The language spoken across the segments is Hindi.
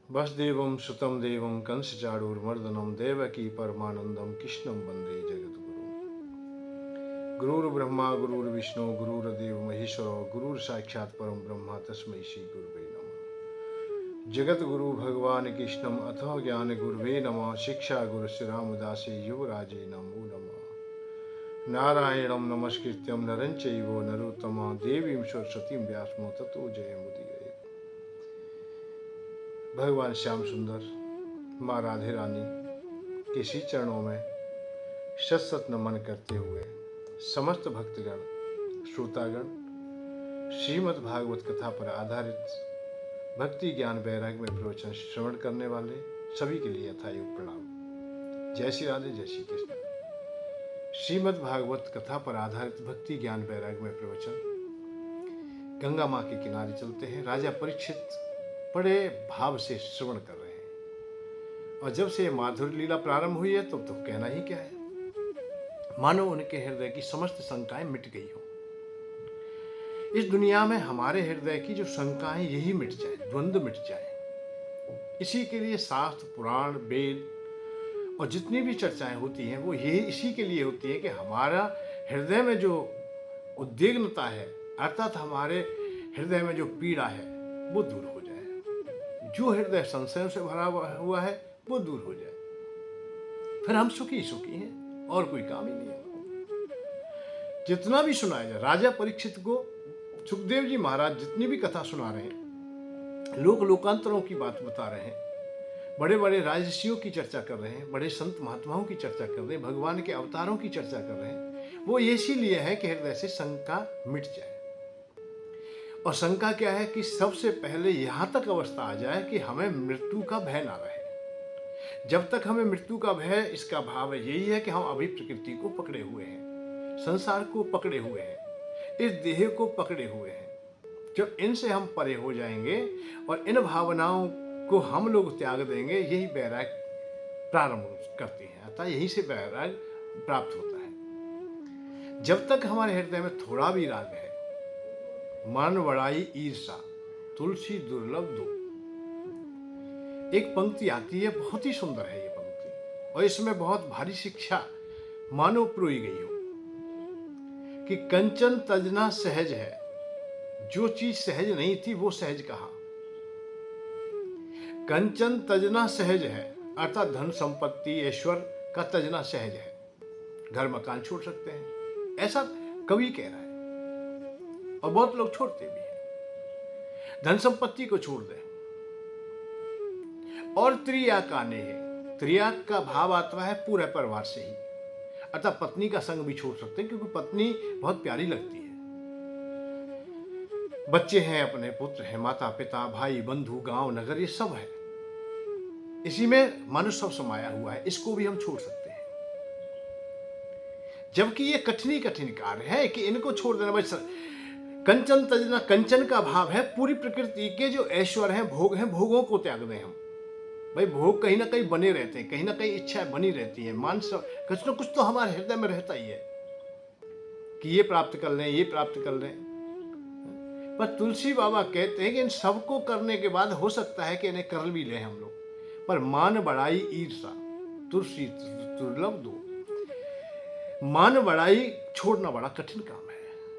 वसुदेवं सुतं देवं कंसचाणूरमर्दनं देवकी परमानंदं कृष्णं वंदे जगद्गुरुं। गुरुर्ब्रह्मा गुरुर्विष्णु गुरुर्देव महेश्वरो गुरुर्साक्षात् परं ब्रह्म तस्मै श्री गुरुवे नमः। जगद्गुरु भगवान कृष्णं अथो ज्ञान गुरुवे नमः। शिक्षा गुरु श्री रामदासे युवराजे नमो नमः। नारायणं नमस्कृत्यं नरं चैव नरोत्तमं देवीं सरस्वतीं व्यासं ततो जयमुदीरये। भगवान श्याम सुंदर माँ राधे रानी के श्री चरणों में शत शत नमन करते हुए समस्त भक्तगण श्रोतागण श्रीमद् भागवत कथा पर आधारित भक्ति ज्ञान वैराग्य में प्रवचन श्रवण करने वाले सभी के लिए यथायोग प्रणाम। जय श्री राधे, जय श्री कृष्ण। श्रीमद् भागवत कथा पर आधारित भक्ति ज्ञान वैराग्य में प्रवचन गंगा माँ के किनारे चलते हैं। राजा परीक्षित बड़े भाव से श्रवण कर रहे हैं और जब से माधुर्य लीला प्रारंभ हुई है तो कहना ही क्या है, मानो उनके हृदय की समस्त शंकाएं मिट गई हो। इस दुनिया में हमारे हृदय की जो शंकाएं यही मिट जाए, द्वंद्व मिट जाए, इसी के लिए शास्त्र पुराण वेद और जितनी भी चर्चाएं होती हैं वो यही इसी के लिए होती है कि हमारा हृदय में जो उद्विग्नता है अर्थात हमारे हृदय में जो पीड़ा है वो दूर हो जाए, जो हृदय संशयों से भरा हुआ है वो दूर हो जाए, फिर हम सुखी सुखी हैं और कोई काम ही नहीं है। जितना भी सुनाया जाए, राजा परीक्षित को सुखदेव जी महाराज जितनी भी कथा सुना रहे हैं, लोक लोकांतरों की बात बता रहे हैं, बड़े बड़े राजर्षियों की चर्चा कर रहे हैं, बड़े संत महात्माओं की चर्चा कर रहे हैं, भगवान के अवतारों की चर्चा कर रहे हैं, वो इसीलिए है कि हृदय से शंका मिट जाए। और शंका क्या है कि सबसे पहले यहाँ तक अवस्था आ जाए कि हमें मृत्यु का भय ना रहे। जब तक हमें मृत्यु का भय, इसका भाव यही है कि हम अभी प्रकृति को पकड़े हुए हैं, संसार को पकड़े हुए हैं, इस देह को पकड़े हुए हैं। जब इनसे हम परे हो जाएंगे और इन भावनाओं को हम लोग त्याग देंगे, यही वैराग प्रारंभ करते हैं, अतः यही से वैराग प्राप्त होता है। जब तक हमारे हृदय में थोड़ा भी राग है, मन बड़ाई ईर्षा तुलसी दुर्लभ दो, एक पंक्ति आती है, बहुत ही सुंदर है ये पंक्ति और इसमें बहुत भारी शिक्षा मानो प्रोई गई हो कि कंचन तजना सहज है, जो चीज सहज नहीं थी वो सहज कहा। कंचन तजना सहज है अर्थात धन संपत्ति ऐश्वर्य का तजना सहज है, घर मकान छोड़ सकते हैं, ऐसा कवि कह रहा है और बहुत लोग छोड़ते भी हैं। धन संपत्ति को छोड़ दें और त्रियाग आने है, त्रियाग का भाव आता है पूरे परिवार से ही, अर्थात पत्नी का संग भी छोड़ सकते हैं क्योंकि पत्नी बहुत प्यारी लगती है। बच्चे हैं, अपने पुत्र हैं, माता पिता भाई बंधु गांव नगर ये सब है, इसी में मनुष्य सब समाया हुआ है, इसको भी हम छोड़ सकते हैं। जबकि ये कठिन कार्य है कि इनको छोड़ देना। भाई कंचन तजना, कंचन का भाव है पूरी प्रकृति के जो ऐश्वर्य हैं, भोग हैं, भोगों को त्याग दें हम। भाई भोग कहीं ना कहीं बने रहते हैं, कहीं ना कहीं इच्छाएं बनी रहती हैं, मानस कुछ ना कुछ तो हमारे हृदय में रहता ही है कि ये प्राप्त कर लें, ये प्राप्त कर लें। पर तुलसी बाबा कहते हैं कि इन सबको करने के बाद हो सकता है कि इन्हें कर भी लें हम लोग, पर मान बढ़ाई ईर्षा तुलसी दुर्लभ दो। मान बढ़ाई छोड़ना बड़ा कठिन काम है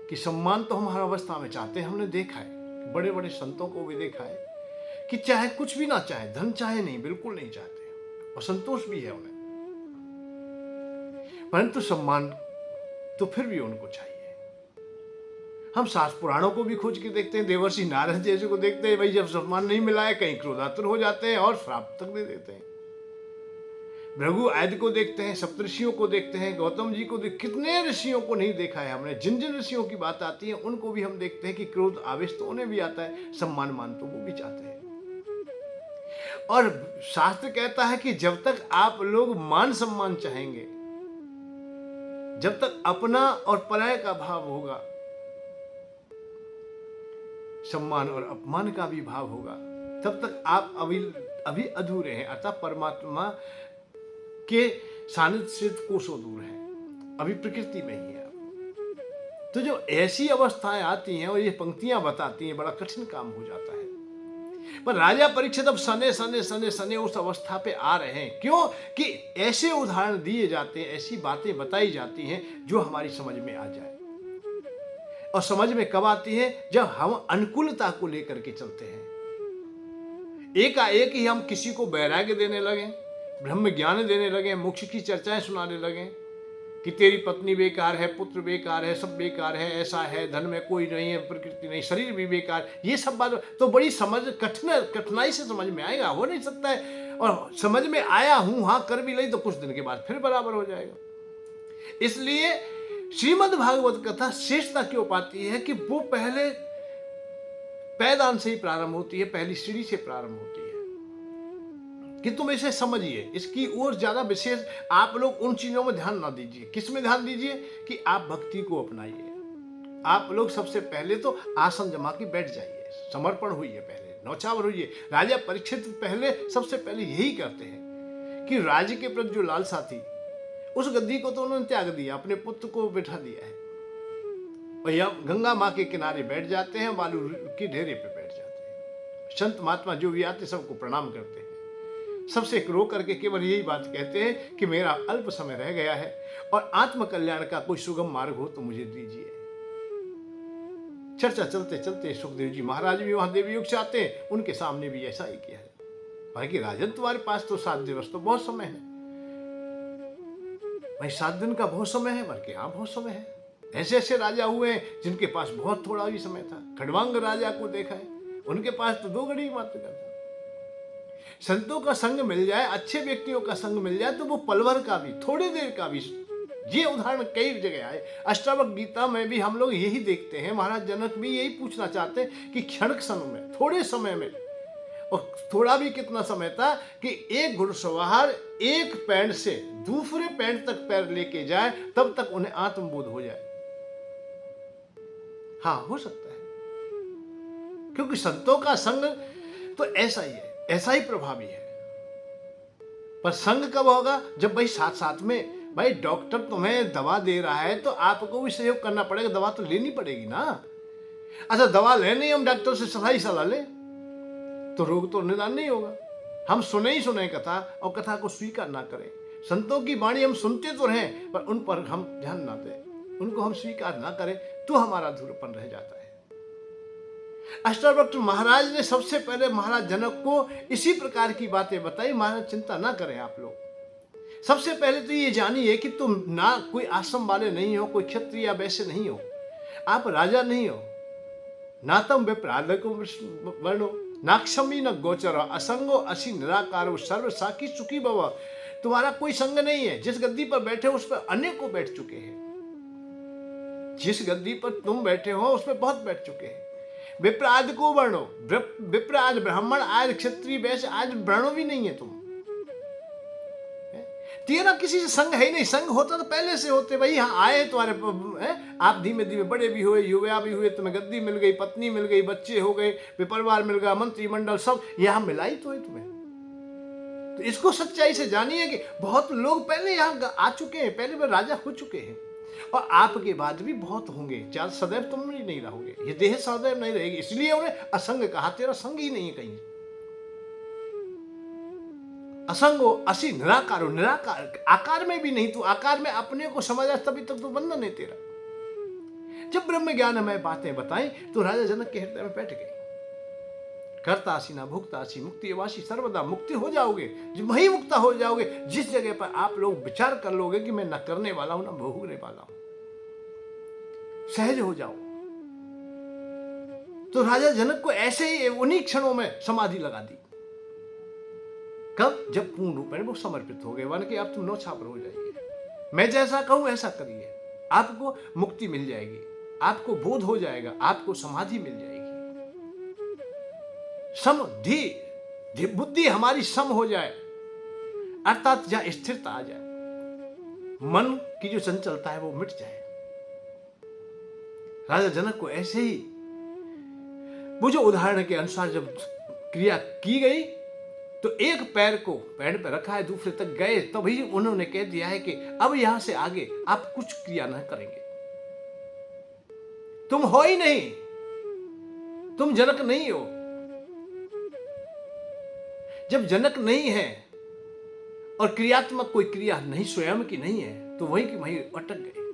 कि सम्मान तो हम हर अवस्था में चाहते हैं। हमने देखा है, बड़े बड़े संतों को भी देखा है कि चाहे कुछ भी ना चाहे, धन चाहे नहीं, बिल्कुल नहीं चाहते और संतोष भी है उन्हें, परंतु सम्मान तो फिर भी उनको चाहिए। हम शास्त्र पुराणों को भी खोज के देखते हैं, देवर्षि नारद जैसे को देखते हैं, भाई जब सम्मान नहीं मिला है कहीं क्रोधातुर हो जाते हैं और श्राप तक दे देते हैं। भृगु आदि को देखते हैं, सप्तऋषियों को देखते हैं, गौतम जी को कितने ऋषियों को नहीं देखा है हमने। जिन जिन ऋषियों की बात आती है उनको भी हम देखते हैं कि क्रोध आवेश तो उन्हें भी आता है, सम्मान मान तो वो भी चाहते हैं। और शास्त्र कहता है कि जब तक आप लोग मान सम्मान चाहेंगे, जब तक अपना और पराये का भाव होगा, सम्मान और अपमान का भी भाव होगा, तब तक आप अभी अधूरे हैं, अर्थात परमात्मा के सानिध्य से कोसों दूर हैं, अभी प्रकृति में ही है। तो जो ऐसी अवस्थाएं आती हैं और ये पंक्तियां बताती हैं, बड़ा कठिन काम हो जाता है। पर राजा परीक्षित अब सने सने सने सने उस अवस्था पे आ रहे हैं। क्यों? कि ऐसे उदाहरण दिए जाते हैं, ऐसी बातें बताई जाती हैं जो हमारी समझ में आ जाए। और समझ में कब आती है? जब हम अनुकूलता को लेकर के चलते हैं। एकाएक ही हम किसी को वैराग्य देने लगे, ब्रह्म ज्ञान देने लगे, मोक्ष की चर्चाएं सुनाने लगे कि तेरी पत्नी बेकार है, पुत्र बेकार है, सब बेकार है, ऐसा है, धन में कोई नहीं है, प्रकृति नहीं, शरीर भी बेकार, ये सब बात तो बड़ी समझ कठिनाई से समझ में आएगा, हो नहीं सकता है। और समझ में आया हूं, हाँ कर भी ली तो कुछ दिन के बाद फिर बराबर हो जाएगा। इसलिए श्रीमद् भागवत कथा श्रेष्ठता क्यों पाती है कि वो पहले पैदान से ही प्रारंभ होती है, पहली सीढ़ी से प्रारंभ होती है कि तुम इसे समझिए। इसकी ओर ज्यादा विशेष आप लोग उन चीजों में ध्यान ना दीजिए। किस में ध्यान दीजिए? कि आप भक्ति को अपनाइए। आप लोग सबसे पहले तो आसन जमा के बैठ जाइए, समर्पण होइए, पहले नौछावर होइए। राजा परीक्षित पहले सबसे पहले यही करते हैं कि राज्य के प्रति जो लालसा थी, उस गद्दी को तो उन्होंने त्याग दिया, अपने पुत्र को बिठा दिया है। भैया गंगा माँ के किनारे बैठ जाते हैं, बालू के ढेरे पे बैठ जाते हैं। संत महात्मा जो भी आते सबको प्रणाम करते हैं, सबसे रो करके केवल यही बात कहते हैं कि मेरा अल्प समय रह गया है और आत्म कल्याण का कोई सुगम मार्ग हो तो मुझे दीजिए। चर्चा चलते चलते सुखदेव जी महाराज भी वहां देवी युग से आते हैं, उनके सामने भी ऐसा ही किया है। भाई कि राजन तुम्हारे पास तो 7 दिवस तो बहुत समय है। भाई 7 दिन का बहुत समय है, बल्कि हाँ बहुत समय है। ऐसे ऐसे राजा हुए हैं जिनके पास बहुत थोड़ा ही समय था। खड़वांग राजा को देखा है, उनके पास तो 2 घड़ी मात्र का था। संतों का संग मिल जाए, अच्छे व्यक्तियों का संग मिल जाए तो वो पलवर का भी, थोड़ी देर का भी, ये उदाहरण कई जगह आए। अष्टावक्र गीता में भी हम लोग यही देखते हैं। महाराज जनक भी यही पूछना चाहते हैं कि क्षण समय में, थोड़े समय में, और थोड़ा भी कितना समय था कि एक घुड़सवार एक पैंट से दूसरे पैंट तक पैर लेके जाए तब तक उन्हें आत्मबोध हो जाए। हाँ हो सकता है, क्योंकि संतों का संग तो ऐसा ही है, ऐसा ही प्रभावी है। पर संग कब होगा? जब भाई साथ साथ में, भाई डॉक्टर तुम्हें दवा दे रहा है तो आपको भी सहयोग करना पड़ेगा, दवा तो लेनी पड़ेगी ना। अच्छा दवा लेने हम डॉक्टर से सलाह ले तो रोग तो निदान नहीं होगा। हम सुने ही सुने कथा और कथा को स्वीकार ना करें। संतों की वाणी हम सुनते तो रहें पर उन पर हम ध्यान ना दें, उनको हम स्वीकार ना करें तो हमारा अधूरापन रह जाता है। अष्टावक्र महाराज ने सबसे पहले महाराज जनक को इसी प्रकार की बातें बताई। महाराज चिंता ना करें आप लोग, सबसे पहले तो ये जानिए कि तुम ना कोई आश्रम वाले नहीं हो, कोई क्षत्रिय या वैश्य नहीं हो, आप राजा नहीं हो, ना तुम विप्रादको वर्णो, नाक्षमी न गोचर, असंगो असी निराकारो, सर्व साकी सुखी भव। तुम्हारा कोई संग नहीं है। जिस गद्दी पर बैठे हो उस पर अनेकों बैठ चुके हैं। जिस गद्दी पर तुम बैठे हो उस पर बहुत बैठ चुके हैं। विप्राद को वर्णो, विप्र आज ब्राह्मण, आज क्षत्रिय वैश्य, आज वर्णो भी नहीं है तुम। तेरा किसी से संग है ही नहीं। संग होता तो पहले से होते। भाई यहाँ आए तुम्हारे, आप धीमे धीमे बड़े भी हुए, युवा भी हुए, तुम्हें गद्दी मिल गई, पत्नी मिल गई, बच्चे हो गए, परिवार मिल गया, मंत्रिमंडल, सब यहाँ मिलाई तो है तुम्हें। तो इसको सच्चाई से जानिए कि बहुत लोग पहले यहाँ आ चुके हैं, पहले वे राजा हो चुके हैं और आपके बाद भी बहुत होंगे। ज्यादा सदैव तुम ही नहीं रहोगे, ये देह सदैव नहीं रहेगी। इसलिए उन्हें असंग कहा। तेरा संग ही नहीं है कहीं। असंगो असी निराकारो, निराकार आकार में भी नहीं। तू आकार में अपने को समझा तभी तक तो बंधन है तेरा। जब ब्रह्म ज्ञान में बातें बताई तो राजा जनक के हृदय में बैठ गई। कर्तासी ना भुक्तासी, मुक्ति वासी सर्वदा। मुक्ति हो जाओगे, वही मुक्ता हो जाओगे जिस जगह पर आप लोग विचार कर लोगे कि मैं न करने वाला हूं, न भोगने वाला हूं। सहज हो जाओ। तो राजा जनक को ऐसे ही उन्हीं क्षणों में समाधि लगा दी। कब? जब पूर्ण रूप में वो समर्पित हो गए। वन के अब तुम नौछावर हो जाइए, मैं जैसा कहूं ऐसा करिए, आपको मुक्ति मिल जाएगी, आपको बोध हो जाएगा, आपको समाधि मिल जाएगी। समधि, बुद्धि हमारी सम हो जाए, अर्थात जहां स्थिरता आ जाए, मन की जो चंचलता है वो मिट जाए। राजा जनक को ऐसे ही वो जो उदाहरण के अनुसार जब क्रिया की गई तो एक पैर को पैर पर रखा है, दूसरे तक गए, तभी उन्होंने कह दिया है कि अब यहां से आगे आप कुछ क्रिया नहीं करेंगे। तुम हो ही नहीं, तुम जनक नहीं हो। जब जनक नहीं है और क्रियात्मक कोई क्रिया नहीं स्वयं की नहीं है, तो वहीं की वहीं अटक गए।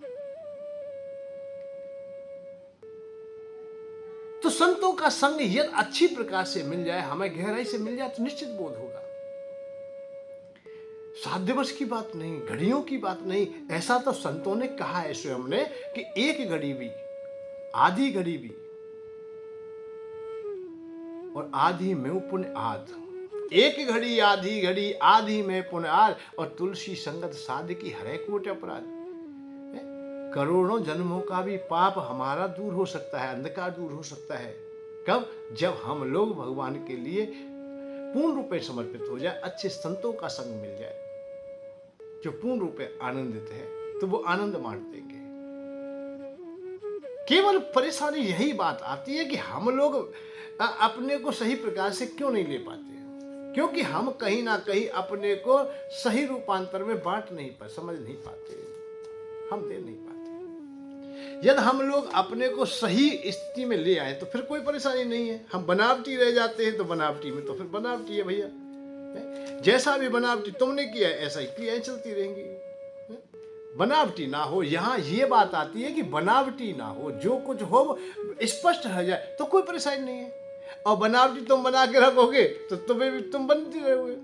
तो संतों का संग यदि अच्छी प्रकार से मिल जाए, हमें गहराई से मिल जाए, तो निश्चित बोध होगा। सात दिवस की बात नहीं, घड़ियों की बात नहीं, ऐसा तो संतों ने कहा है स्वयं ने कि एक घड़ी भी, आधी घड़ी भी, और आधी में पुण्य आध, एक घड़ी आधी घड़ी, आधी में पुण्य आध, और तुलसी संगत साध की हरे कोट अपराध। करोड़ों जन्मों का भी पाप हमारा दूर हो सकता है, अंधकार दूर हो सकता है। कब? जब हम लोग भगवान के लिए पूर्ण रूप में समर्पित हो जाए, अच्छे संतों का संग मिल जाए जो पूर्ण रूप में आनंदित है, तो वो आनंद बांट देंगे। केवल परेशानी यही बात आती है कि हम लोग अपने को सही प्रकार से क्यों नहीं ले पाते, क्योंकि हम कहीं ना कहीं अपने को सही रूपांतर में बांट नहीं पाते, समझ नहीं पाते, हम दे नहीं पाते। यदि हम लोग अपने को सही स्थिति में ले आए तो फिर कोई परेशानी नहीं है। हम बनावटी रह जाते हैं तो बनावटी में तो फिर बनावटी है भैया, जैसा भी बनावटी तुमने किया है ऐसा ही क्रियाएं चलती रहेंगी। बनावटी ना हो, यहाँ ये बात आती है कि बनावटी ना हो, जो कुछ हो स्पष्ट रह जाए तो कोई परेशानी नहीं है। और बनावटी तुम बना के रखोगे तो तुम्हें भी तुम बनती रहोगे।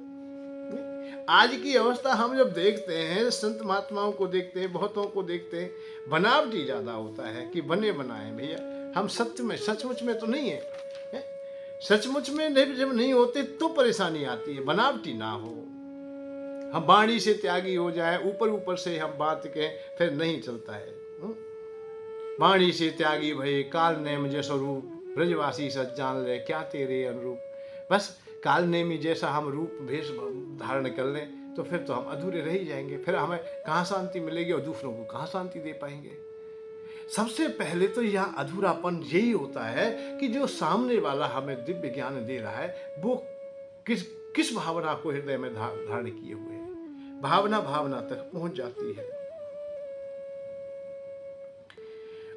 आज की अवस्था हम जब देखते हैं, संत महात्माओं को देखते हैं, बहुतों को देखते हैं, बनावटी ज्यादा होता है कि बने बनाए। भैया हम सत्य में सचमुच में तो नहीं है, सचमुच में जब नहीं होते तो परेशानी आती है। बनावटी ना हो, हम वाणी से त्यागी हो जाए, ऊपर ऊपर से हम बात कहें, फिर नहीं चलता है। वाणी से त्यागी भये काल नेम जैसा रूप, ब्रजवासी सच जान ले क्या तेरे अनुरूप। बस काल नेमी जैसा हम रूप भेष धारण कर लें तो फिर तो हम अधूरे रह ही जाएंगे। फिर हमें कहाँ शांति मिलेगी और दूसरों को कहाँ शांति दे पाएंगे। सबसे पहले तो यहाँ अधूरापन यही होता है कि जो सामने वाला हमें दिव्य ज्ञान दे रहा है वो किस भावना को हृदय में धारण किए हुए है। भावना तक पहुंच जाती है,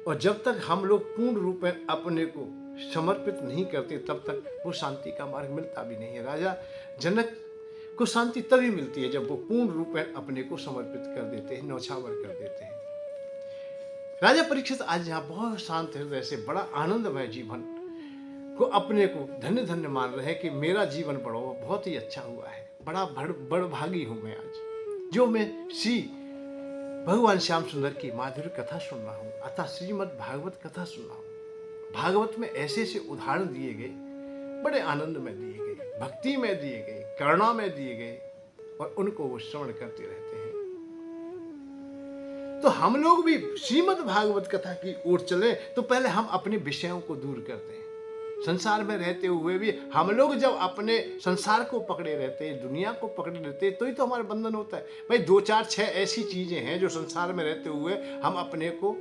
और जब तक हम लोग पूर्ण रूप में अपने को समर्पित नहीं करते तब तक वो शांति का मार्ग मिलता भी नहीं है। राजा जनक को शांति तभी मिलती है जब वो पूर्ण रूप में अपने को समर्पित कर देते हैं, न्यौछावर कर देते हैं। राजा परीक्षित आज यहाँ बहुत शांत हृदय से बड़ा आनंदमय जीवन को अपने को धन्य धन्य मान रहे हैं कि मेरा जीवन बहुत ही अच्छा हुआ है, बड़ा बड़भागी हूं मैं आज, जो मैं श्री भगवान श्याम सुंदर की माधुर्य कथा सुन रहा हूँ, अतः श्रीमद् भागवत कथा सुन रहा हूँ। भागवत में ऐसे ऐसे उदाहरण दिए गए, बड़े आनंद में दिए गए, भक्ति में दिए गए, करुणा में दिए गए, और उनको वो श्रवण करते रहते हैं। तो हम लोग भी श्रीमद् भागवत कथा की ओर चले तो पहले हम अपने विषयों को दूर करते हैं। संसार में रहते हुए भी हम लोग जब अपने संसार को पकड़े रहते हैं, दुनिया को पकड़े रहते हैं, तो ही तो हमारा बंधन होता है। भाई 2 4 6 ऐसी चीजें हैं जो संसार में रहते हुए हम अपने को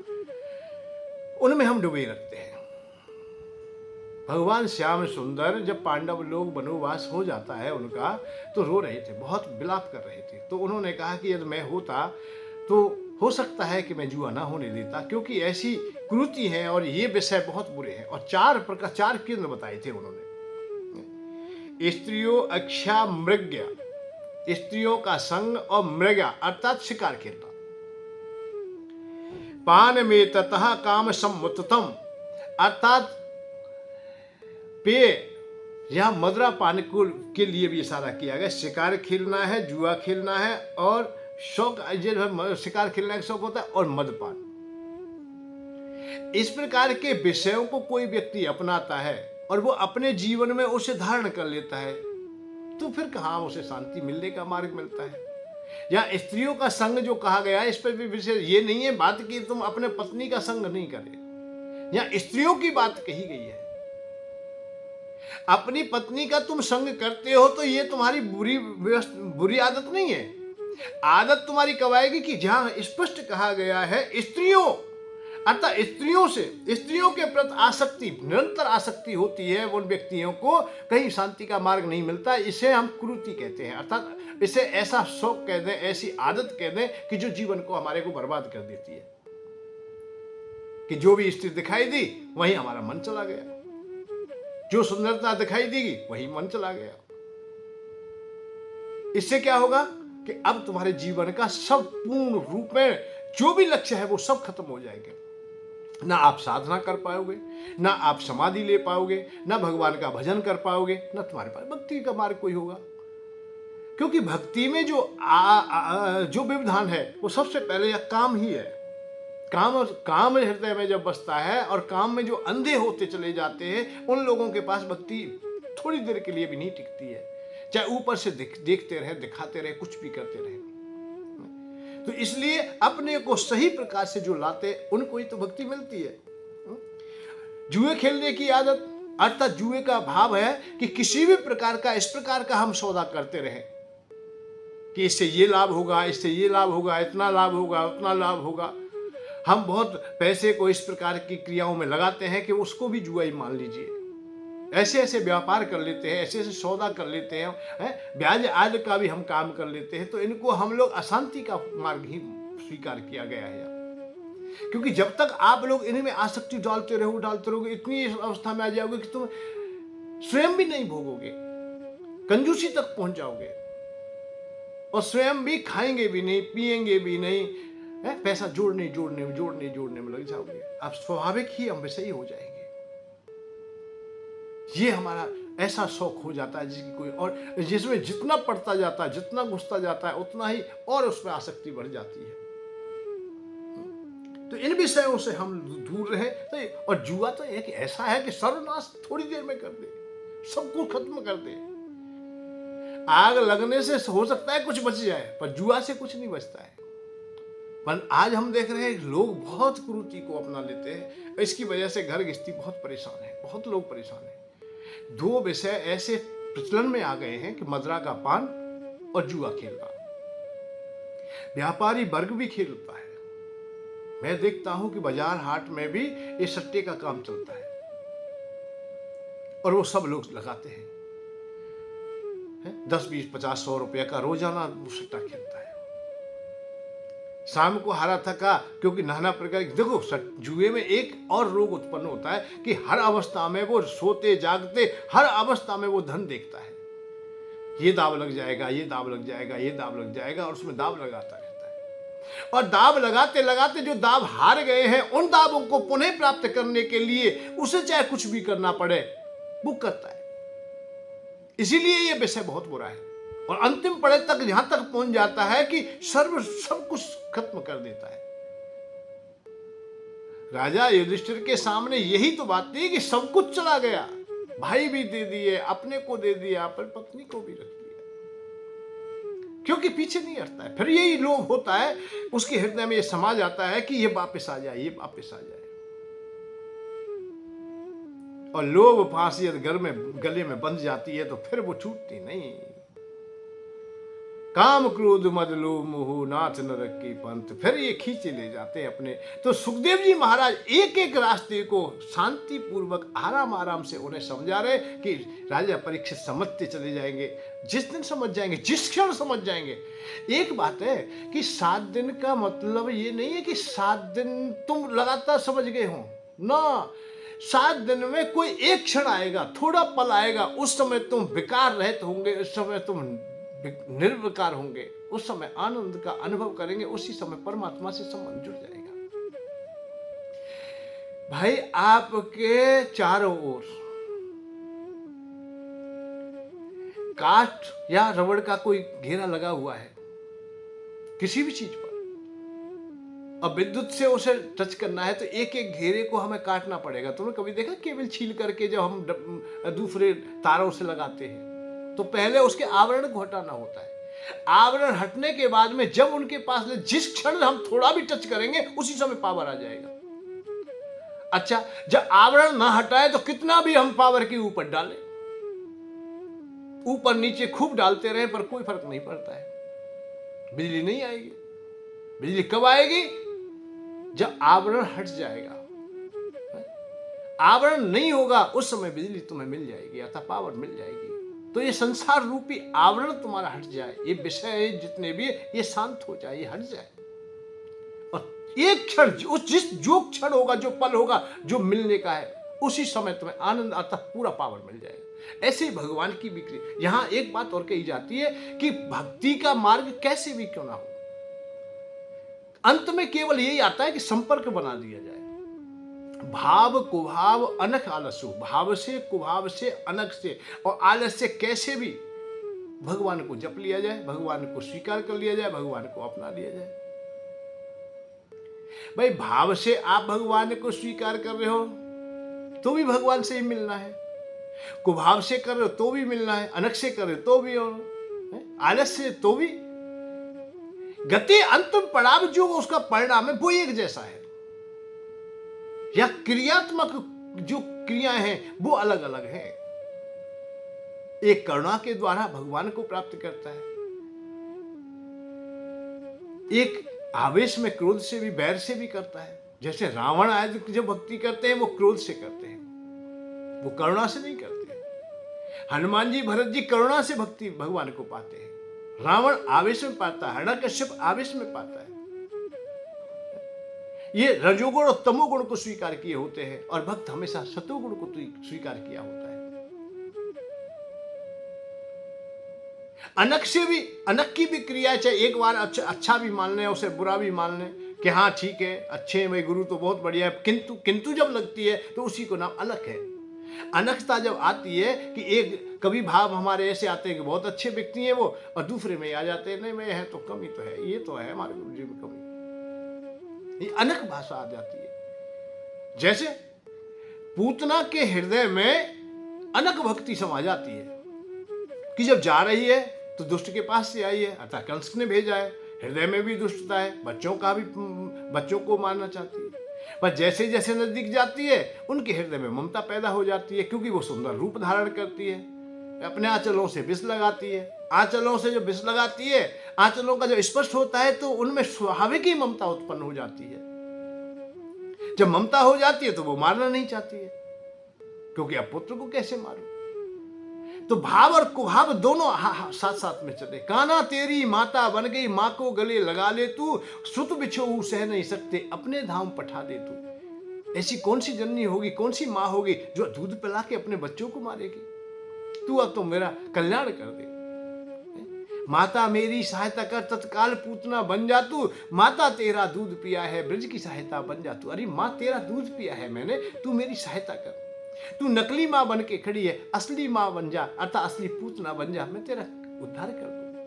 उनमें हम डुबे रखते हैं। भगवान श्याम सुंदर जब पांडव लोग वनवास हो जाता है उनका, तो रो रहे थे, बहुत विलाप कर रहे थे। तो उन्होंने कहा कि यदि मैं होता तो हो सकता है कि मैं जुआ ना होने देता, क्योंकि ऐसी कुरीति है और ये विषय बहुत बुरे हैं। और 4 केंद्र बताए थे उन्होंने। स्त्रियों अक्षा मृग्या, स्त्रियों का संग, और मृगा अर्थात शिकार खेलना। पान में ततः काम सम्मुतम, अर्थात पेय या मदरा पान के लिए भी इशारा किया गया। शिकार खेलना है, जुआ खेलना है, और शौक शिकार खेलने का शौक होता है, और मदपान। इस प्रकार के विषयों को कोई व्यक्ति अपनाता है और वो अपने जीवन में उसे धारण कर लेता है, तो फिर कहाँ उसे शांति मिलने का मार्ग मिलता है। या स्त्रियों का संग जो कहा गया है, इस पर भी विषय ये नहीं है बात कि तुम अपने पत्नी का संग नहीं करे, या स्त्रियों की बात कही गई है। अपनी पत्नी का तुम संग करते हो तो ये तुम्हारी बुरी आदत नहीं है। आदत तुम्हारी कब आएगी कि जहां स्पष्ट कहा गया है स्त्रियों, अर्थात स्त्रियों के प्रति आसक्ति, निरंतर आसक्ति होती है, उन व्यक्तियों को कहीं शांति का मार्ग नहीं मिलता। इसे हम कुरीति कहते हैं, अर्थात इसे ऐसा शौक कह दें, ऐसी आदत कह दें कि जो जीवन को हमारे को बर्बाद कर देती है। कि जो भी स्त्री दिखाई दी वहीं हमारा मन चला गया, जो सुंदरता दिखाई देगी वही मन चला गया। इससे क्या होगा कि अब तुम्हारे जीवन का सब पूर्ण रूप में जो भी लक्ष्य है वो सब खत्म हो जाएंगे। ना आप साधना कर पाओगे, ना आप समाधि ले पाओगे, ना भगवान का भजन कर पाओगे, ना तुम्हारे पास भक्ति का मार्ग कोई होगा। क्योंकि भक्ति में जो जो व्यवधान है वो सबसे पहले यह काम ही है। काम हृदय में जब बसता है और काम में जो अंधे होते चले जाते हैं उन लोगों के पास भक्ति थोड़ी देर के लिए भी नहीं टिकती है, चाहे ऊपर से देखते रहे, दिखाते रहे, कुछ भी करते रहे। तो इसलिए अपने को सही प्रकार से जो लाते उनको ही तो भक्ति मिलती है। जुए खेलने की आदत अर्थात जुए का भाव है कि किसी भी प्रकार का इस प्रकार का हम सौदा करते रहे कि इससे ये लाभ होगा, इससे ये लाभ होगा, इतना लाभ होगा, उतना लाभ होगा। हम बहुत पैसे को इस प्रकार की क्रियाओं में लगाते हैं कि उसको भी जुआ ही मान लीजिए। ऐसे ऐसे व्यापार कर लेते हैं, ऐसे ऐसे सौदा कर लेते हैं, ब्याज आदि का भी हम काम कर लेते हैं। तो इनको हम लोग अशांति का मार्ग ही स्वीकार किया गया है। क्योंकि जब तक आप लोग इनमें आसक्ति डालते रहोगे, इतनी अवस्था में आ जाओगे कि तुम स्वयं भी नहीं भोगोगे, कंजूसी तक पहुंच जाओगे और स्वयं भी खाएंगे भी नहीं, पिएंगे भी नहीं, पैसा जोड़ने में लग जाओगे। आप स्वाभाविक ही हम वैसे ही हो जाएंगे। ये हमारा ऐसा शौक हो जाता है जिसकी कोई और, जिसमें जितना पढ़ता जाता है, जितना घुसता जाता है, उतना ही और उसमें आसक्ति बढ़ जाती है। तो इन विषयों से हम दूर रहे। तो और जुआ तो एक ऐसा है कि सर्वनाश थोड़ी देर में कर दे, सबको खत्म कर दे। आग लगने से हो सकता है कुछ बच जाए, पर जुआ से कुछ नहीं बचता है। पर आज हम देख रहे हैं लोग बहुत कुरीति को अपना लेते हैं। इसकी वजह से घर गृहस्थी बहुत परेशान है, बहुत लोग परेशान हैं। दो विषय ऐसे प्रचलन में आ गए हैं कि मदिरा का पान और जुआ खेलना। व्यापारी वर्ग भी खेलता है। मैं देखता हूं कि बाजार हाट में भी ये सट्टे का काम चलता है और वो सब लोग लगाते हैं 10, 20, 50, 100 रुपये का रोजाना सट्टा खेलता है। शाम को हारा थका, क्योंकि नाना प्रकार की देखो जुए में एक और रोग उत्पन्न होता है कि हर अवस्था में वो सोते जागते हर अवस्था में वो धन देखता है। ये दाव लग जाएगा, ये दाव लग जाएगा, ये दाव लग जाएगा, और उसमें दाव लगाता रहता है। और दाव लगाते लगाते जो दाव हार गए हैं उन दावों को पुनः प्राप्त करने के लिए उसे चाहे कुछ भी करना पड़े वो करता है। इसीलिए ये विषय बहुत बुरा है और अंतिम पड़े तक यहां तक पहुंच जाता है कि सब कुछ खत्म कर देता है। राजा युधिष्ठिर के सामने यही तो बात थी कि सब कुछ चला गया, भाई भी दे दिए, अपने को दे दिया, पर पत्नी को भी रख दिया, क्योंकि पीछे नहीं हटता है। फिर यही लोभ होता है, उसके हृदय में ये समा जाता है कि ये वापस आ जाए, ये वापस आ जाए। और लोभ फांसी गले में बंध जाती है तो फिर वो छूटती नहीं। काम क्रोध मद लोभ मोह नाथ नरक की पंथ, फिर ये खींचे ले जाते हैं अपने। तो सुखदेव जी महाराज एक एक रास्ते को शांति पूर्वक आराम से उन्हें समझा रहे कि राजा परीक्षित समझते चले जाएंगे। जिस दिन समझ जाएंगे, जिस क्षण समझ जाएंगे। एक बात है कि 7 दिन का मतलब ये नहीं है कि 7 दिन तुम लगातार समझ गए हो ना। 7 दिन में कोई एक क्षण आएगा, थोड़ा पल आएगा, उस समय तुम विकार रहित होंगे, उस समय तुम निर्विकार होंगे, उस समय आनंद का अनुभव करेंगे, उसी समय परमात्मा से संबंध जुड़ जाएगा। भाई आपके चारों ओर काठ या रबड़ का कोई घेरा लगा हुआ है किसी भी चीज पर, अब विद्युत से उसे टच करना है तो एक एक घेरे को हमें काटना पड़ेगा। तुमने कभी देखा केबल छील करके जब हम दूसरे तारों से लगाते हैं तो पहले उसके आवरण को हटाना होता है। आवरण हटने के बाद में जब उनके पास जिस क्षण हम थोड़ा भी टच करेंगे उसी समय पावर आ जाएगा। अच्छा, जब आवरण ना हटाए तो कितना भी हम पावर के ऊपर डालें, ऊपर नीचे खूब डालते रहे, पर कोई फर्क नहीं पड़ता है, बिजली नहीं आएगी। बिजली कब आएगी? जब आवरण हट जाएगा। आवरण नहीं होगा उस समय बिजली तुम्हें मिल जाएगी, अर्थात पावर मिल जाएगी। तो ये संसार रूपी आवरण तुम्हारा हट जाए, ये विषय जितने भी ये शांत हो जाए, ये हट जाए, और एक क्षण जो क्षण होगा, जो पल होगा, जो मिलने का है, उसी समय तुम्हें आनंद आता, पूरा पावर मिल जाएगा। ऐसे ही भगवान की भी यहां एक बात और कही जाती है कि भक्ति का मार्ग कैसे भी क्यों ना हो, अंत में केवल यही आता है कि संपर्क बना दिया जाए। भाव कुभाव अनख आलसु, भाव से कुभाव से अनख से और आलस से कैसे भी भगवान को जप लिया जाए, भगवान को स्वीकार कर लिया जाए, भगवान को अपना लिया जाए। भाई भाव से आप भगवान को स्वीकार कर रहे हो तो भी भगवान से ही मिलना है, कुभाव से कर रहे हो तो भी मिलना है, अनख से कर रहे हो तो भी, और आलस से तो भी। गति अंतिम पड़ाव जो उसका परिणाम है वो एक जैसा है, या क्रियात्मक जो क्रियाएं हैं वो अलग अलग हैं। एक करुणा के द्वारा भगवान को प्राप्त करता है, एक आवेश में क्रोध से भी, बैर से भी करता है। जैसे रावण आदि जो भक्ति करते हैं वो क्रोध से करते हैं, वो करुणा से नहीं करते। हनुमान जी, भरत जी करुणा से भक्ति भगवान को पाते हैं, रावण आवेश में पाता है, हिरण्यकश्यप आवेश में पाता है। ये रजोगुण और तमोगुण को स्वीकार किए होते हैं और भक्त हमेशा सतोगुण को स्वीकार किया होता है। अनख से भी, अनख की भी क्रिया, चाहे एक बार अच्छा भी मान लें, उसे बुरा भी मान लें कि हाँ ठीक है, अच्छे हैं भाई, गुरु तो बहुत बढ़िया है, किंतु जब लगती है तो उसी को नाम अनख है। अनखता जब आती है कि एक कभी भाव हमारे ऐसे आते हैं कि बहुत अच्छे व्यक्ति हैं वो, और दूसरे में आ जाते हैं नहीं मैं है तो कमी तो है, ये तो है हमारे गुरु जी में कमी, ये अनख भाषा आ जाती है। जैसे पूतना के हृदय में अनख भक्ति समा जाती है कि जब जा रही है तो दुष्ट के पास से आई है, अर्थात कंस ने भेजा है, हृदय में भी दुष्टता है, बच्चों को मारना चाहती है, पर जैसे जैसे नजदीक जाती है उनके हृदय में ममता पैदा हो जाती है, क्योंकि वो सुंदर रूप धारण करती है, अपने आंचलों से विष लगाती है, आंचलों से जो विष लगाती है, आंचलों का जब स्पर्श होता है तो उनमें स्वाभाविक ही ममता उत्पन्न हो जाती है। जब ममता हो जाती है तो वो मारना नहीं चाहती है, क्योंकि अब पुत्र को कैसे मारूं। तो भाव और कुभाव दोनों साथ साथ में चले। काना तेरी माता बन गई, माँ को गले लगा ले तू, सुत बिछो सह नहीं सकते, अपने धाम पठा दे तू। ऐसी कौन सी जननी होगी, कौन सी माँ होगी जो दूध पिला के अपने बच्चों को मारेगी। तू अब तो मेरा कल्याण कर दे, माता मेरी सहायता कर, तत्काल पूतना बन जा तू, माता तेरा दूध पिया है, ब्रज की सहायता बन जा तू। अरे माँ तेरा दूध पिया है मैंने, तू मेरी सहायता कर। तू नकली मां बन के खड़ी है, असली मां बन जा, अर्थात असली पूतना बन जा, मैं तेरा उद्धार कर दूं।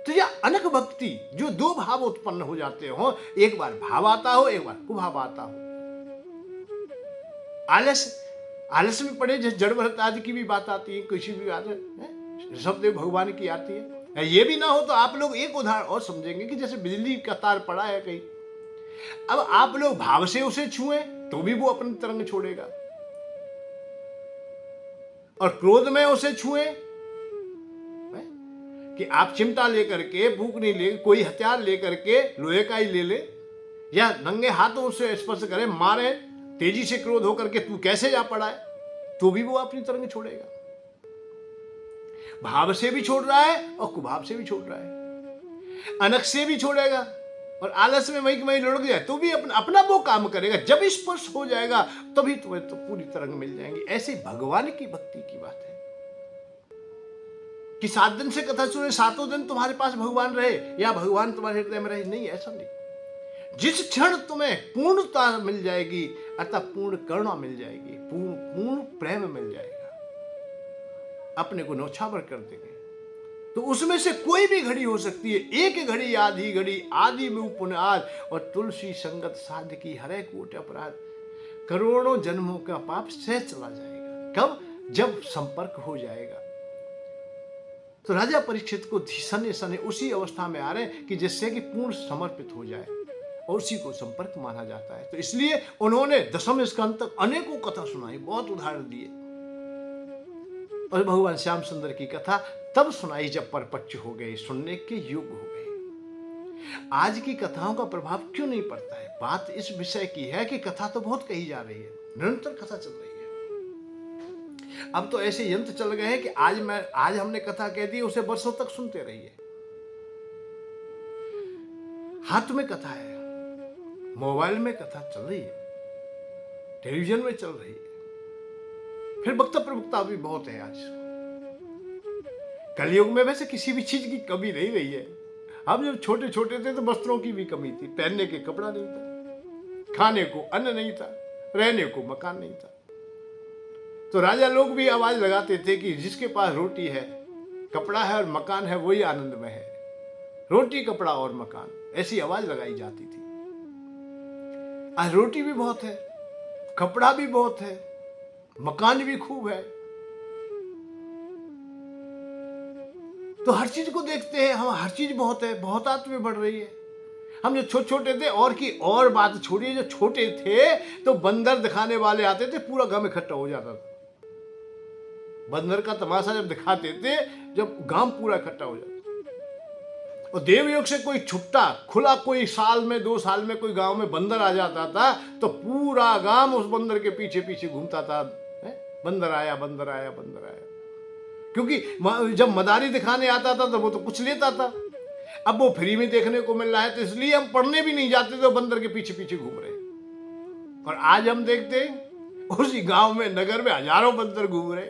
तो यह अनख भक्ति जो दो भाव उत्पन्न हो जाते हो, एक बार भाव आता हो, एक बार कुभाव आता हो। आलस में पड़े, जैसे जड़ भरत आदि की भी बात आती है, किसी भी बात है, शब्द भगवान की आती है। ये भी ना हो तो आप लोग एक उदाहरण और समझेंगे कि जैसे बिजली का तार पड़ा है कहीं, अब आप लोग भाव से उसे छुए तो भी वो अपनी तरंग छोड़ेगा, और क्रोध में उसे छुए कि आप चिमटा लेकर के, भूख नहीं ले, कोई हथियार लेकर के लोहे का ही ले ले, या नंगे हाथों उसे स्पर्श करे, मारे तेजी से क्रोध होकर के, तू कैसे जा पड़ा है, तो भी वो अपनी तरंग छोड़ेगा। भाव से भी छोड़ रहा है और कुभाव से भी छोड़ रहा है, अनख से भी छोड़ेगा, और आलस में वही लुढ़क जाए तो भी अपना वो काम करेगा। जब स्पर्श हो जाएगा तभी तुम्हें तो पूरी तरंग मिल जाएंगी। ऐसे भगवान की भक्ति की बात है कि 7 दिन से कथा सुने, 7 दिन तुम्हारे पास भगवान रहे या भगवान तुम्हारे हृदय में रहे, नहीं, ऐसा नहीं। जिस क्षण तुम्हें पूर्णता मिल जाएगी, अर्थात पूर्ण करुणा मिल जाएगी, पूर्ण प्रेम मिल जाएगा, अपने को न्यौछावर कर देंगे, तो उसमें से कोई भी घड़ी हो सकती है। एक घड़ी आधी घड़ी, आदि में पुनआद, और तुलसी संगत साध की हरे कोट अपराध, करोड़ों जन्मों का पाप सह चला जाएगा। कब? जब संपर्क हो जाएगा। तो राजा परीक्षित को सने सने उसी अवस्था में आ रहे हैं कि जिससे कि पूर्ण समर्पित हो जाए, और उसी को संपर्क माना जाता है। तो इसलिए उन्होंने दशम स्कंद तक अनेकों कथा सुनाई, बहुत उदाहरण दिए, और भगवान श्याम सुंदर की कथा तब सुनाई जब परपक्ष हो गए, सुनने के योग्य हो गए। आज की कथाओं का प्रभाव क्यों नहीं पड़ता है? बात इस विषय की है कि कथा तो बहुत कही जा रही है, निरंतर कथा चल रही है। अब तो ऐसे यंत्र चल गए हैं कि आज हमने कथा कह दी, उसे वर्षों तक सुनते रहिए। हाथ में कथा है, मोबाइल में कथा चल रही है, टेलीविजन में चल रही है, फिर वक्ता प्रवक्ता भी बहुत है आज। कलयुग में वैसे किसी भी चीज की कमी नहीं रही है। हम जब छोटे छोटे थे तो वस्त्रों की भी कमी थी, पहनने के कपड़ा नहीं था, खाने को अन्न नहीं था, रहने को मकान नहीं था। तो राजा लोग भी आवाज लगाते थे कि जिसके पास रोटी है, कपड़ा है और मकान है, वही आनंद में है। रोटी, कपड़ा और मकान, ऐसी आवाज लगाई जाती थी। आज रोटी भी बहुत है, कपड़ा भी बहुत है, मकान भी खूब है। तो हर चीज को देखते हैं हम, हर चीज बहुत है, बहुत आत्म में बढ़ रही है। हम जो छोटे छोटे थे, और की और बात छोड़िए, जो छोटे थे तो बंदर दिखाने वाले आते थे, पूरा गांव इकट्ठा हो जाता था। बंदर का तमाशा जब दिखाते थे, जब गांव पूरा इकट्ठा हो जाता। और देवयोग से कोई छुट्टा खुला, कोई साल में 2 साल में कोई गांव में बंदर आ जाता था, तो पूरा गांव उस बंदर के पीछे पीछे घूमता था, बंदर आया, बंदर आया, बंदर आया। क्योंकि जब मदारी दिखाने आता था तो वो तो कुछ लेता था, अब वो फ्री में देखने को मिल रहा है, तो इसलिए हम पढ़ने भी नहीं जाते थे, बंदर के पीछे पीछे घूम रहे। और आज हम देखते उसी गांव में, नगर में हजारों बंदर घूम रहे,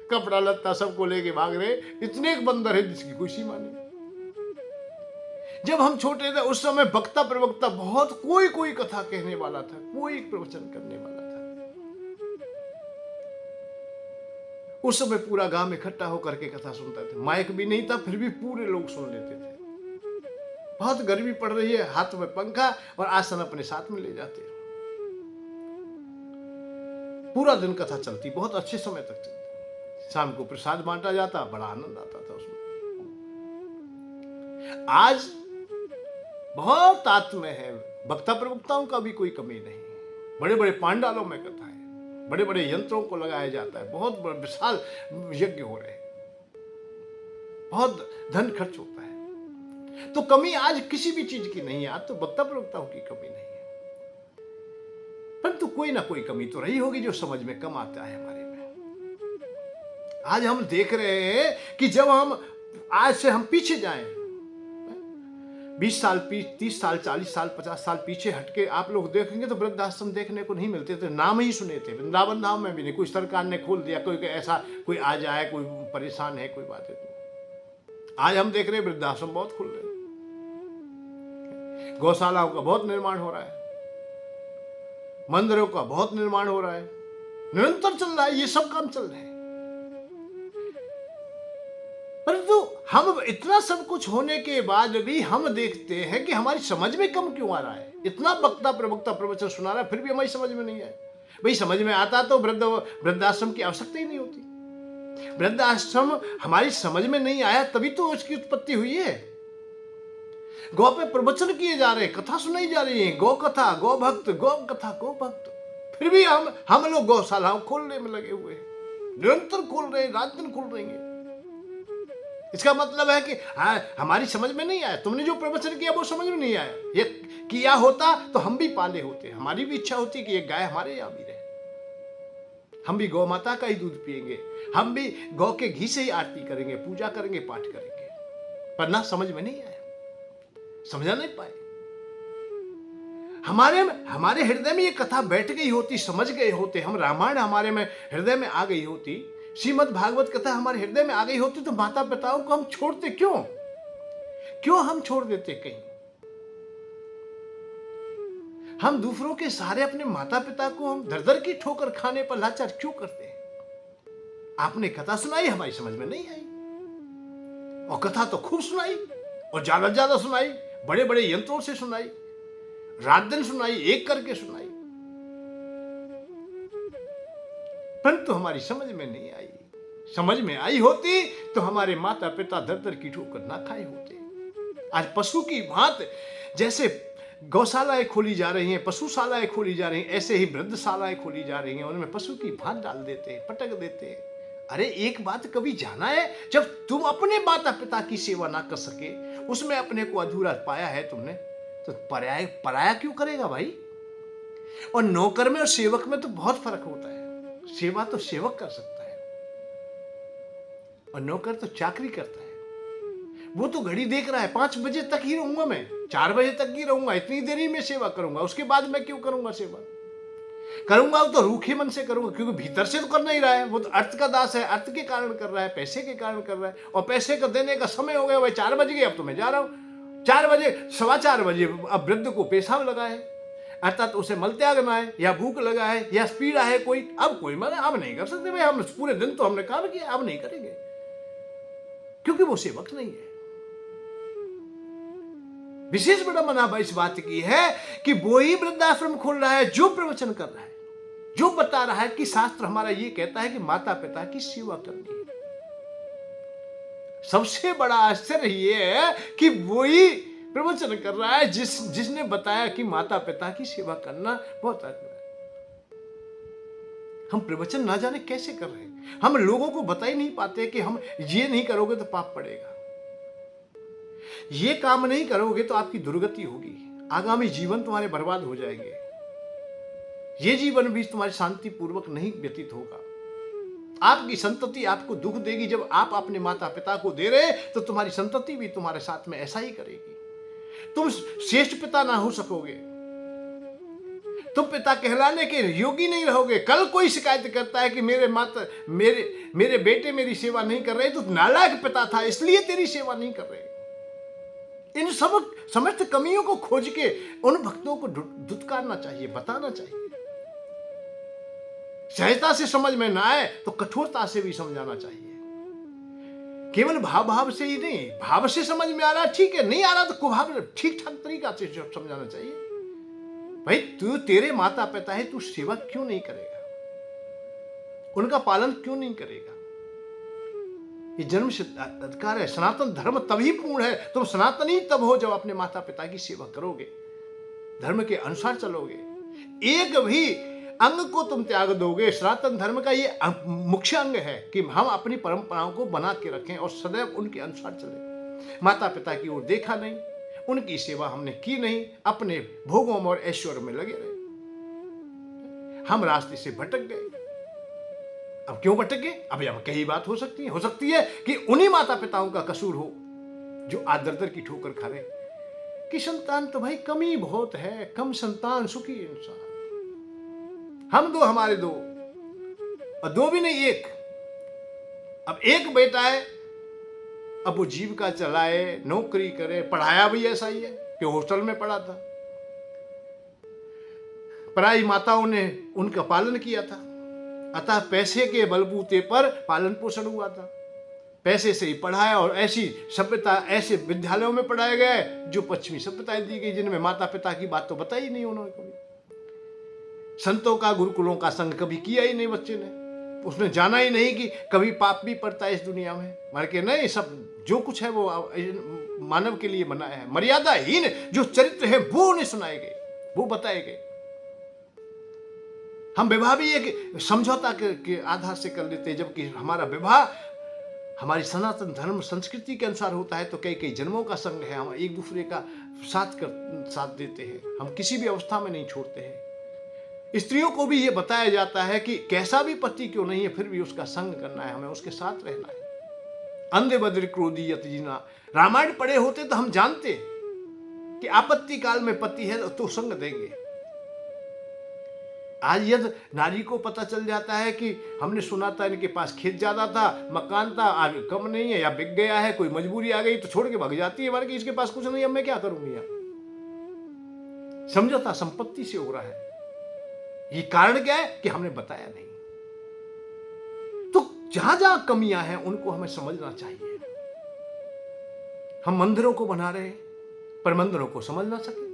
कपड़ा लत्ता सबको लेके भाग रहे। इतने एक बंदर है जिसकी कोई सीमा नहीं। जब हम छोटे थे उस समय वक्ता प्रवक्ता बहुत, कोई कोई कथा कहने वाला था, कोई प्रवचन करने वाला था। उस समय पूरा गांव इकट्ठा होकर के कथा सुनता था। माइक भी नहीं था, फिर भी पूरे लोग सुन लेते थे। बहुत गर्मी पड़ रही है, हाथ में पंखा और आसन अपने साथ में ले जाते। पूरा दिन कथा चलती, बहुत अच्छे समय तक चलती। शाम को प्रसाद बांटा जाता, बड़ा आनंद आता था उसमें। आज बहुत आत्म है, वक्ता प्रवक्ताओं का भी कोई कमी नहीं। बड़े बड़े पांडालों में कथा है, बड़े बड़े यंत्रों को लगाया जाता है, बहुत विशाल यज्ञ हो रहे हैं, बहुत धन खर्च होता है। तो कमी आज किसी भी चीज की नहीं है। आज तो वक्ता प्रवक्ताओं की कमी नहीं है, परंतु कोई ना कोई कमी तो रही होगी जो समझ में कम आता है हमारे में। आज हम देख रहे हैं कि जब हम आज से हम पीछे जाएं, 20 साल, 30 साल, 40 साल, 50 साल पीछे हटके आप लोग देखेंगे तो वृद्धाश्रम देखने को नहीं मिलते थे, नाम ही सुने थे। वृंदावन धाम में भी नहीं, कोई सरकार ने खोल दिया, कोई ऐसा कोई आ जाए, कोई परेशान है, कोई बात है। आज हम देख रहे हैं वृद्धाश्रम बहुत खुल रहे हैं, गौशालाओं का बहुत निर्माण हो रहा है, मंदिरों का बहुत निर्माण हो रहा है, निरंतर चल रहा है, ये सब काम चल रहे हैं। परंतु हम इतना सब कुछ होने के बाद भी हम देखते हैं कि हमारी समझ में कम क्यों आ रहा है। इतना वक्ता प्रवक्ता प्रवचन सुना रहा है, फिर भी हमारी समझ में नहीं आया। भाई समझ में आता तो वृद्धाश्रम की आवश्यकता ही नहीं होती। वृद्धाश्रम हमारी समझ में नहीं आया, तभी तो उसकी उत्पत्ति हुई है। गौ पे प्रवचन किए जा रहे हैं, कथा सुनाई जा रही है, गौ कथा, गौ भक्त, गौ कथा, गौ भक्त। फिर भी हम लोग गौशालाओं खोलने में लगे हुए हैं, निरंतर खोल रहे हैं, रात दिन खोल रहेंगे। इसका मतलब है कि हमारी समझ में नहीं आया। तुमने जो प्रवचन किया वो समझ में नहीं आया। ये किया होता तो हम भी पाले होते। हमारी भी इच्छा होती कि ये गाय हमारे यहाँ भी रहे, हम भी गौ माता का ही दूध पिएंगे, हम भी गौ के घी से ही आरती करेंगे, पूजा करेंगे, पाठ करेंगे। पर ना, समझ में नहीं आया, समझा नहीं पाए। हमारे हृदय में ये कथा बैठ गई होती, समझ गए होते हम, रामायण हमारे में हृदय में आ गई होती, श्रीमद् भागवत कथा हमारे हृदय में आ गई होती, तो माता पिताओं को हम छोड़ते क्यों हम छोड़ देते कहीं? हम दूसरों के सहारे अपने माता पिता को हम दर की ठोकर खाने पर लाचार क्यों करते हैं? आपने कथा सुनाई, हमारी समझ में नहीं आई, और कथा तो खूब सुनाई और ज्यादा सुनाई, बड़े बड़े यंत्रों से सुनाई, रात दिन सुनाई, एक करके सुनाई, परंतु हमारी समझ में नहीं आई। समझ में आई होती तो हमारे माता पिता दर की ठोकर ना खाए होते। आज पशु की भांति जैसे गौशालाएं खोली जा रही हैं, पशुशालाएं खोली जा रही हैं, ऐसे ही वृद्धशालाएं खोली जा रही हैं, उनमें पशु की भांत डाल देते हैं, पटक देते हैं। अरे एक बात कभी जाना है, जब तुम अपने माता पिता की सेवा ना कर सके, उसमें अपने को अधूरा पाया है तुमने, तो पराया क्यों करेगा भाई? और नौकर में और सेवक में तो बहुत फर्क होता है। सेवा तो सेवक कर सकता है और नौकर तो चाकरी करता है। वो तो घड़ी देख रहा है, 5 बजे तक ही रहूंगा मैं, 4 बजे तक ही रहूंगा, इतनी देरी में सेवा करूंगा, उसके बाद मैं क्यों करूंगा सेवा? करूंगा तो रूखे मन से करूंगा, क्योंकि भीतर से तो कर नहीं रहा है, वो तो अर्थ का दास है, अर्थ के कारण कर रहा है, पैसे के कारण कर रहा है। और पैसे का देने का समय हो गया, भाई 4 बज गए, अब तो मैं जा रहा हूँ। 4 बजे, 4:15 बजे अब वृद्ध को पेशाब लगा है, अर्थात उसे मलत्यागना है, या भूख लगा है, या पीड़ा है कोई, अब कोई मना, अब नहीं कर सकते भाई, हम पूरे दिन तो हमने काम किया, अब नहीं करेंगे, क्योंकि वो सेवक नहीं है। विशेष बड़ा मना इस बात की है कि वो ही वृद्धाश्रम खोल रहा है जो प्रवचन कर रहा है, जो बता रहा है कि शास्त्र हमारा ये कहता है कि माता पिता की सेवा करनी है। सबसे बड़ा आश्चर्य ये है कि वो ही प्रवचन कर रहा है जिसने बताया कि माता पिता की सेवा करना बहुत अच्छा है। हम प्रवचन ना जाने कैसे कर रहे हैं, हम लोगों को बता ही नहीं पाते कि हम ये नहीं करोगे तो पाप पड़ेगा, ये काम नहीं करोगे तो आपकी दुर्गति होगी, आगामी जीवन तुम्हारे बर्बाद हो जाएंगे, ये जीवन भी तुम्हारे शांति पूर्वक नहीं व्यतीत होगा, आपकी संतति आपको दुख देगी। जब आप अपने माता पिता को दे रहे तो तुम्हारी संतति भी तुम्हारे साथ में ऐसा ही करेगी। तुम श्रेष्ठ पिता ना हो सकोगे, तुम पिता कहलाने के योगी नहीं रहोगे। कल कोई शिकायत करता है कि मेरे बेटे मेरी सेवा नहीं कर रहे, तो नालायक पिता था इसलिए तेरी सेवा नहीं कर रहे। इन समस्त कमियों को खोज के उन भक्तों को धुतकारना चाहिए, बताना चाहिए। सहजता से समझ में ना आए तो कठोरता से भी समझाना चाहिए। केवल भाव से ही नहीं, भाव से समझ में आ रहा ठीक है, नहीं आ रहा तो कुभाव ठीक ठाक तरीका से समझाना चाहिए। भाई तेरे माता पिता है, तू सेवा क्यों नहीं करेगा, उनका पालन क्यों नहीं करेगा? ये जन्म अधिकार है। सनातन धर्म तभी पूर्ण है, तुम सनातनी तब हो जब अपने माता पिता की सेवा करोगे, धर्म के अनुसार चलोगे, एक भी अंग को तुम त्याग दोगे। सनातन धर्म का ये मुख्य अंग है कि हम अपनी परंपराओं को बना के रखें और सदैव उनके अनुसार चलें। माता पिता की ओर देखा नहीं, उनकी सेवा हमने की नहीं, अपने भोगों में और ऐश्वर्य में लगे रहे, हम रास्ते से भटक गए। अब क्यों भटके? अब यहाँ कई बात हो सकती है कि उन्हीं माता पिताओं का कसूर हो जो आदर की ठोकर खा रहे कि संतान तो भाई कमी बहुत है, कम संतान सुखी इंसान। हम दो, हमारे दो, और दो भी नहीं एक। अब एक बेटा है, अब वो जीविका चलाए, नौकरी करे, पढ़ाया भी ऐसा ही है कि हॉस्टल में पढ़ा था, पराई माताओं ने उनका पालन किया था, अतः पैसे के बलबूते पर पालन पोषण हुआ था, पैसे से ही पढ़ाया। और ऐसी सभ्यता, ऐसे विद्यालयों में पढ़ाए गए जो पश्चिमी सभ्यताएं दी गई, जिनमें माता पिता की बात तो बताई नहीं उन्होंने कभी। संतों का, गुरुकुलों का संग कभी किया ही नहीं बच्चे ने, उसने जाना ही नहीं कि कभी पाप भी पड़ता है इस दुनिया में। मर के नहीं, सब जो कुछ है वो मानव के लिए बनाया है। मर्यादाहीन जो चरित्र है वो उन्हें सुनाए गए, वो बताए गए। हम विवाह भी एक समझौता के आधार से कर लेते हैं, जबकि हमारा विवाह हमारी सनातन धर्म संस्कृति के अनुसार होता है। तो कई जन्मों का संग है, हम एक दूसरे का साथ देते हैं, हम किसी भी अवस्था में नहीं छोड़ते हैं। स्त्रियों को भी ये बताया जाता है कि कैसा भी पति क्यों नहीं है, फिर भी उसका संग करना है, हमें उसके साथ रहना है। अंधे बद्र क्रोधी यत जीना, रामायण पढ़े होते तो हम जानते कि आपत्ति काल में पति है तो संग देंगे। आज यदि नारी को पता चल जाता है कि हमने सुना था इनके पास खेत ज्यादा था, मकान था, आज कम नहीं है या बिक गया है, कोई मजबूरी आ गई तो छोड़ के भाग जाती है, कि इसके पास कुछ नहीं, अब मैं क्या करूंगी। समझौता संपत्ति से हो रहा है। ये कारण क्या है कि हमने बताया नहीं। तो जहां जहां कमियां हैं उनको हमें समझना चाहिए। हम मंदिरों को बना रहे हैं पर मंदिरों को समझ ना सके,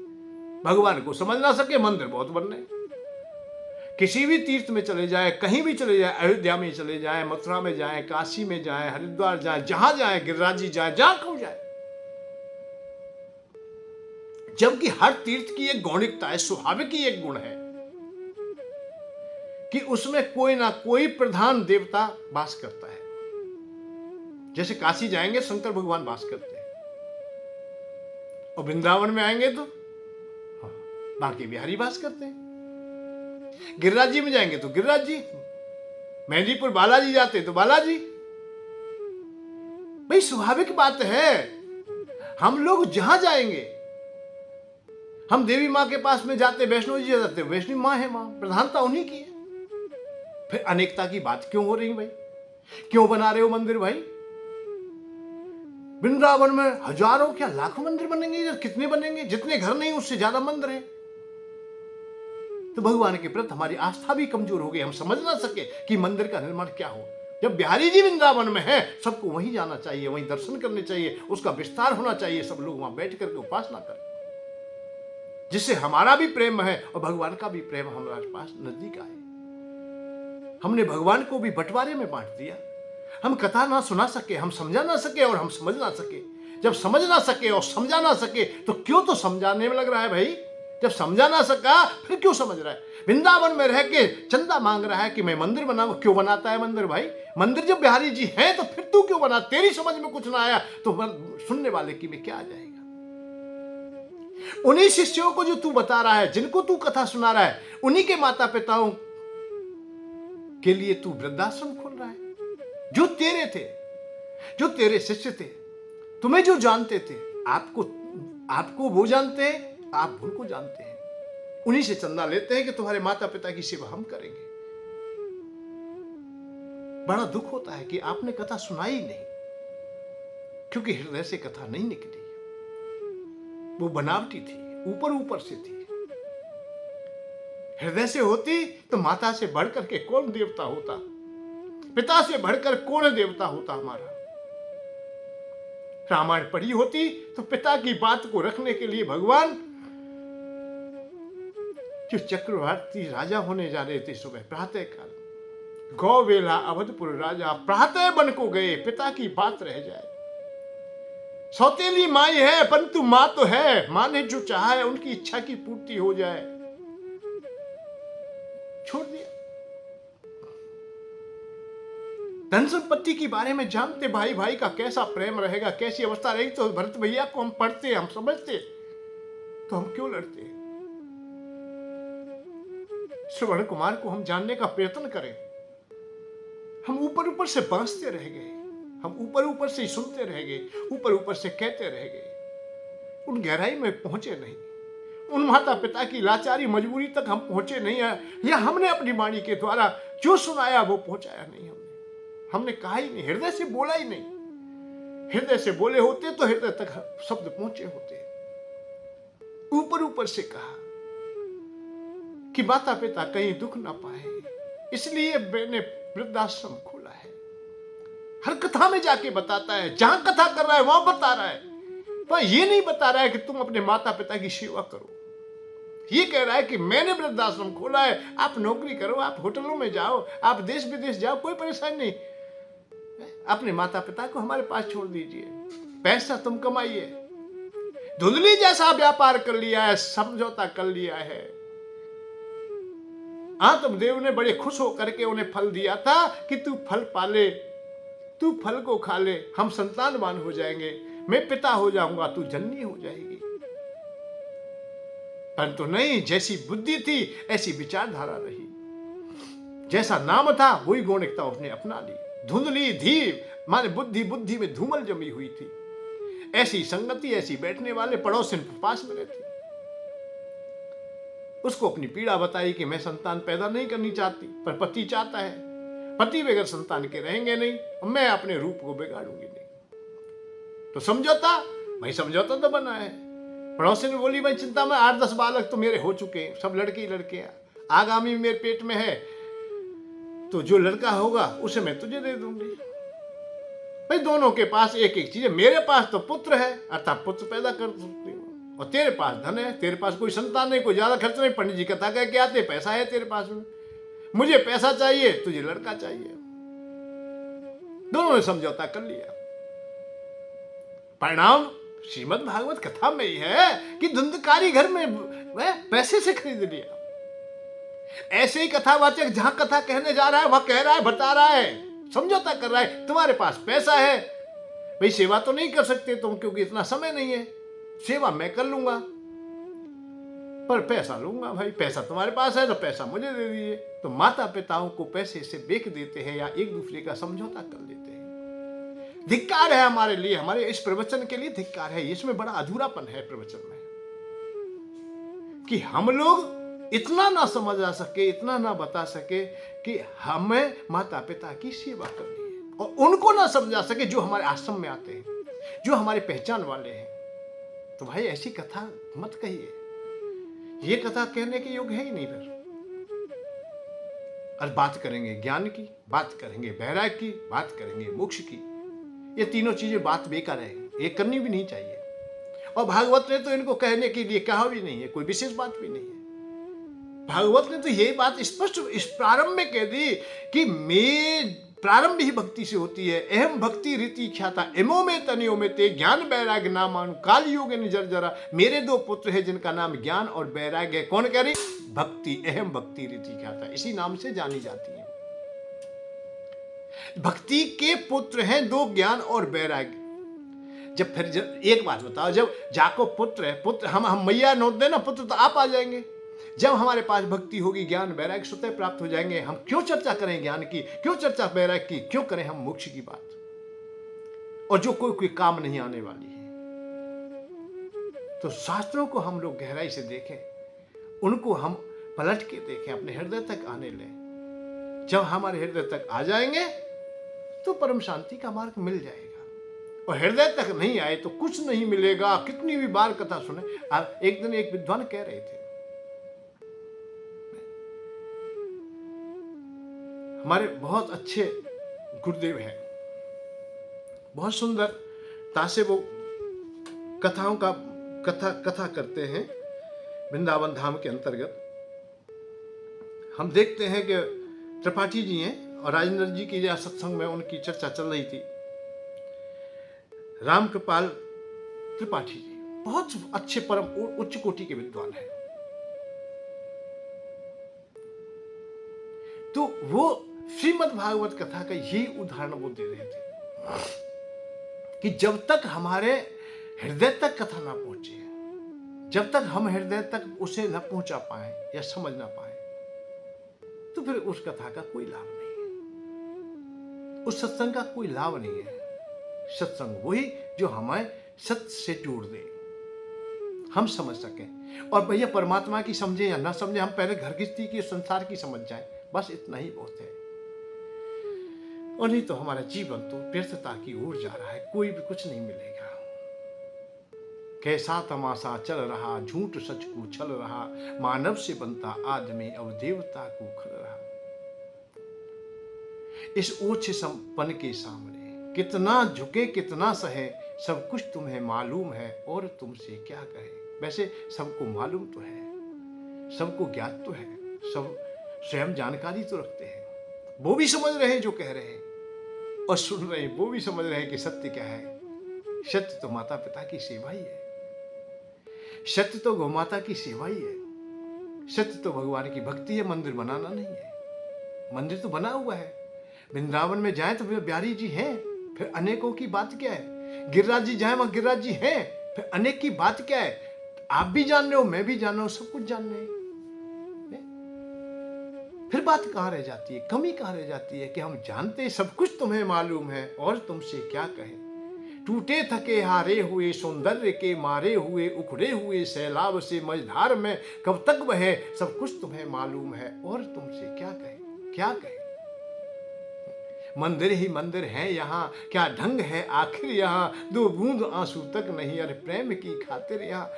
भगवान को समझ ना सके, मंदिर बहुत बन रहे। किसी भी तीर्थ में चले जाए, कहीं भी चले जाए, अयोध्या में चले जाए, मथुरा में जाए, काशी में जाए, हरिद्वार जाए, जहां जाए, गिरिराज जी जाए, जहां कहूं जाए, जबकि हर तीर्थ की एक गौणिकता है, स्वाभाविक ही एक गुण है कि उसमें कोई ना कोई प्रधान देवता वास करता है। जैसे काशी जाएंगे शंकर भगवान वास करते हैं, और वृंदावन में आएंगे तो बांके बिहारी वास करते हैं। गिरिराज जी में जाएंगे तो गिरिराज जी, मेहंदीपुर बालाजी जाते तो बालाजी। भाई स्वाभाविक बात है, हम लोग जहां जाएंगे हम देवी माँ के पास में जाते, वैष्णो जी जाते, वैष्णो माँ है, माँ प्रधानता उन्हीं की है। फिर अनेकता की बात क्यों हो रही भाई? क्यों बना रहे हो मंदिर भाई? वृंदावन में हजारों क्या लाखों मंदिर बनेंगे, कितने बनेंगे? जितने घर नहीं उससे ज्यादा मंदिर है। तो भगवान के प्रति हमारी आस्था भी कमजोर हो गई। हम समझ ना सके कि मंदिर का निर्माण क्या हो। जब बिहारी जी वृंदावन में है, सबको वहीं जाना चाहिए, वहीं दर्शन करने चाहिए, उसका विस्तार होना चाहिए, सब लोग वहां बैठ करके उपासना करें, जिससे हमारा भी प्रेम है और भगवान का भी प्रेम हमारे पास नजदीक आए। हमने भगवान को भी बंटवारे में बांट दिया। हम कथा ना सुना सके, हम समझा ना सके और हम समझ ना सके। जब समझ ना सके और समझा ना सके तो क्यों तो समझाने में लग रहा है भाई। जब समझा ना सका फिर क्यों समझ रहा है? वृंदावन में रह के चंदा मांग रहा है कि मैं मंदिर बनाऊं। क्यों बनाता है मंदिर भाई? मंदिर जब बिहारी जी हैं तो फिर तू क्यों बना? तेरी समझ में कुछ ना आया तो सुनने वाले की में क्या आ जाएगा? उन्हीं शिष्यों को जो तू बता रहा है, जिनको तू कथा सुना रहा है, उन्हीं के माता पिताओं के लिए तू वृद्धाश्रम खोल रहा है। जो तेरे थे, जो तेरे शिष्य थे, तुम्हें जो जानते थे, आपको वो जानते हैं, आप उनको जानते हैं। उन्हीं से चंदा लेते हैं कि तुम्हारे माता पिता की सेवा हम करेंगे। बड़ा दुख होता है कि आपने कथा सुनाई नहीं, क्योंकि हृदय से कथा नहीं निकली। वो बनावटी थी, ऊपर ऊपर से थी। हृदय से होती तो माता से बढ़कर के कौन देवता होता, पिता से बढ़कर कौन देवता होता हमारा। रामायण पढ़ी होती तो पिता की बात को रखने के लिए भगवान जो चक्रवर्ती राजा होने जा रहे थे, सुबह प्रातः काल गौवेला अवधपुर राजा प्रातः बन को गए, पिता की बात रह जाए। सौतेली माई है परंतु मां तो है, मां ने जो चाहा है उनकी इच्छा की पूर्ति हो जाए, छोड़ दिया। धन संपत्ति के बारे में जानते भाई भाई का कैसा प्रेम रहेगा, कैसी अवस्था रहेगी, तो भरत भैया को हम पढ़ते, हम समझते, तो हम क्यों लड़ते? श्रवण कुमार को हम जानने का प्रयत्न करें। हम ऊपर ऊपर से बांसते रह गए, हम ऊपर ऊपर से सुनते रह गए, ऊपर ऊपर से कहते रह गए, उन गहराई में पहुंचे नहीं। उन माता पिता की लाचारी मजबूरी तक हम पहुंचे नहीं है, या हमने अपनी वाणी के द्वारा जो सुनाया वो पहुंचाया नहीं। हमने कहा ही नहीं, हृदय से बोला ही नहीं। हृदय से बोले होते तो हृदय तक शब्द पहुंचे होते। ऊपर ऊपर से कहा कि माता पिता कहीं दुख ना पाए, इसलिए मैंने वृद्धाश्रम खोला है। हर कथा में जाके बताता है, जहां कथा कर रहा है वहां बता रहा है, पर ये नहीं बता रहा है कि तुम अपने माता पिता की सेवा करो। ये कह रहा है कि मैंने वृद्धाश्रम खोला है, आप नौकरी करो, आप होटलों में जाओ, आप देश विदेश जाओ, कोई परेशानी नहीं। अपने माता पिता को हमारे पास छोड़ दीजिए, पैसा तुम कमाइए। धुंधली जैसा व्यापार कर लिया है, समझौता कर लिया है। आत्मदेव ने बड़े खुश होकर के उन्हें फल दिया था कि तू फल पाले, तू फल को खा ले, हम संतानवान हो जाएंगे, मैं पिता हो जाऊंगा, तू जननी हो जाएगी। परंतु नहीं, जैसी बुद्धि थी ऐसी विचारधारा रही, जैसा नाम था वही गौणिकता उसने अपना ली। धुंधली धीर माने बुद्धि, बुद्धि में धूमल जमी हुई थी। ऐसी संगति, ऐसी बैठने वाले पड़ोसी पास में रहते, उसको अपनी पीड़ा बताई कि मैं संतान पैदा नहीं करनी चाहती, पर पति चाहता है, पति बगैर संतान के रहेंगे नहीं, मैं अपने रूप को बिगाड़ूंगी नहीं। तो समझौता, भाई समझौता तो बना है। पड़ोसी ने बोली, भाई चिंता में 8-10 बालक तो मेरे हो चुके हैं, सब लड़के ही लड़के हैं, आगामी मेरे पेट में है, तो जो लड़का होगा उसे मैं तुझे दे दूंगी। भाई दोनों के पास एक एक चीज है, मेरे पास तो पुत्र है, अर्थात पुत्र पैदा कर सकती हूँ, और तेरे पास धन है, तेरे पास कोई संतान नहीं, कोई ज्यादा खर्च नहीं, पंडित जी कथा कह के आते, पैसा है तेरे पास में, मुझे पैसा चाहिए, तुझे लड़का चाहिए। दोनों ने समझौता कर लिया। परिणाम श्रीमद् भागवत कथा में ही है कि धुंधकारी घर में पैसे से खरीद लिया। ऐसे ही कथावाचक जहां कथा कहने जा रहा है वहां कह रहा है, बता रहा है, समझौता कर रहा है, तुम्हारे पास पैसा है, भाई सेवा तो नहीं कर सकते तुम क्योंकि इतना समय नहीं है, सेवा मैं कर लूंगा पर पैसा लूंगा। भाई पैसा तुम्हारे पास है तो पैसा मुझे दे दीजिए। तो माता पिताओं को पैसे से बेच देते हैं या एक दूसरे का समझौता कर लेते हैं। धिक्कार है हमारे लिए, हमारे इस प्रवचन के लिए धिक्कार है। इसमें बड़ा अधूरापन है प्रवचन में। कि हम लोग इतना ना समझ आ सके, इतना ना बता सके कि हमें माता पिता की सेवा करनी है, और उनको ना समझा सके जो हमारे आश्रम में आते हैं, जो हमारी पहचान वाले हैं। तो भाई ऐसी कथा मत कहिए, ये कथा कहने के योग्य है ही नहीं। फिर और बात करेंगे ज्ञान की, बात करेंगे वैराग्य की, बात करेंगे मोक्ष की, ये तीनों चीजें बात बेकार है, ये करनी भी नहीं चाहिए। और भागवत ने तो इनको कहने के लिए कहा भी नहीं है, कोई विशेष बात भी नहीं है। भागवत ने तो यही बात स्पष्ट इस प्रारंभ में कह दी कि मैं प्रारंभ ही भक्ति से होती है। अहम भक्ति रीति ख्याता एमो में तनियो में ते ज्ञान वैराग्य नामानु काल योग निजर जरा। मेरे दो पुत्र है जिनका नाम ज्ञान और वैराग्य है। कौन कह रही? भक्ति, अहम भक्ति रीति ख्याता, इसी नाम से जानी जाती है। भक्ति के पुत्र हैं दो, ज्ञान और वैराग्य। जब एक बात बताओ, जब जाको पुत्र है, पुत्र हम मैया नोट देना पुत्र तो आप आ जाएंगे। जब हमारे पास भक्ति होगी, ज्ञान वैराग्य स्वतः प्राप्त हो जाएंगे। हम क्यों चर्चा करें ज्ञान की, क्यों चर्चा वैराग्य की, क्यों करें हम मोक्ष की बात, और जो कोई काम नहीं आने वाली है। तो शास्त्रों को हम लोग गहराई से देखें, उनको हम पलट के देखें, अपने हृदय तक आने लें। जब हमारे हृदय तक आ जाएंगे तो परम शांति का मार्ग मिल जाएगा। और हृदय तक नहीं आए तो कुछ नहीं मिलेगा, कितनी भी बार कथा सुने। एक दिन एक विद्वान कह रहे थे, हमारे बहुत अच्छे गुरुदेव हैं, बहुत सुंदरता से वो कथाओं का कथा करते हैं वृंदावन धाम के अंतर्गत। हम देखते हैं कि त्रिपाठी जी हैं, और राजेंद्र जी की जहाँ सत्संग में उनकी चर्चा चल रही थी। राम कृपाल त्रिपाठी जी बहुत अच्छे परम उच्च कोटि के विद्वान हैं। तो वो श्रीमद् भागवत कथा का यही उदाहरण वो दे रहे थे कि जब तक हमारे हृदय तक कथा ना पहुंचे, जब तक हम हृदय तक उसे न पहुंचा पाए या समझ ना पाए, तो फिर उस कथा का कोई लाभ नहीं है, उस सत्संग का कोई लाभ नहीं है। सत्संग वही जो हमें सत्य से जोड़ दे, हम समझ सकें। और भैया परमात्मा की समझे या ना समझे, हम पहले घर गृहस्थी की, संसार की समझ जाएं, बस इतना ही बहुत है। और नहीं तो हमारा जीवन तो व्यर्थता की ओर जा रहा है, कोई भी कुछ नहीं मिलेगा। कैसा तमाशा चल रहा, झूठ सच को छल रहा, मानव से बनता आदमी अब देवता को खल रहा। इस ओछे संपन्न के सामने कितना झुके कितना सहे, सब कुछ तुम्हें मालूम है और तुमसे क्या कहे। वैसे सबको मालूम तो है, सबको ज्ञात तो है, सब स्वयं जानकारी तो रखते हैं। वो भी समझ रहे हैं जो कह रहे हैं, और सुन रहे हैं वो भी समझ रहे हैं कि सत्य क्या है। सत्य तो माता पिता की सेवा ही है, सत्य तो गौ माता की सेवा ही है, सत्य तो भगवान की भक्ति है, मंदिर बनाना नहीं है। मंदिर तो बना हुआ है। वृंदावन में जाए तो बिहारी जी हैं, फिर अनेकों की बात क्या है। गिरिराज जी जाए, वहां गिरिराज जी हैं, फिर अनेक की बात क्या है। आप भी जान रहे हो, मैं भी जान रहा हूं, सब कुछ जान रहे हैं। फिर बात कहां रह जाती है, कमी कहां रह जाती है कि हम जानते सब कुछ तुम्हें मालूम है और तुमसे क्या कहें। टूटे थके हारे हुए, सौंदर्य के मारे हुए, उखड़े हुए सैलाब से मझधार में कब तक बहे, सब कुछ तुम्हें मालूम है और तुमसे क्या कहें, क्या कहें। मंदिर ही मंदिर है यहाँ, क्या ढंग है आखिर यहाँ, दो बूंद आंसू तक नहीं, अरे प्रेम की खातिर यहाँ।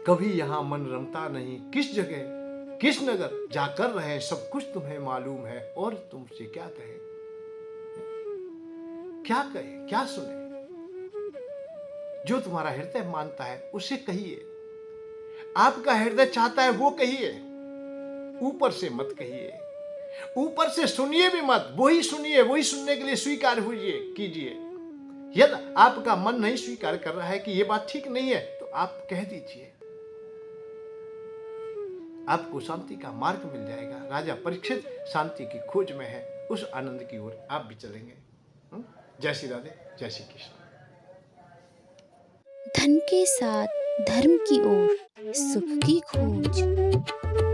कभी यहाँ मन रमता नहीं, किस जगह किस नगर जाकर रहे, सब कुछ तुम्हें मालूम है और तुमसे क्या कहे, क्या कहे, क्या सुने। जो तुम्हारा हृदय मानता है उसे कहिए, आपका हृदय चाहता है वो कहिए, ऊपर से मत कहिए, ऊपर से सुनिए भी मत, वही सुनिए, वही सुनने के लिए स्वीकार हुई कीजिए। यदि आपका मन नहीं स्वीकार कर रहा है कि यह बात ठीक नहीं है, तो आप कह दीजिए, आपको शांति का मार्ग मिल जाएगा। राजा परीक्षित शांति की खोज में है, उस आनंद की ओर आप भी चलेंगे। जय श्री राधे, जय श्री कृष्ण। धन के साथ धर्म की ओर, सुख की खोज।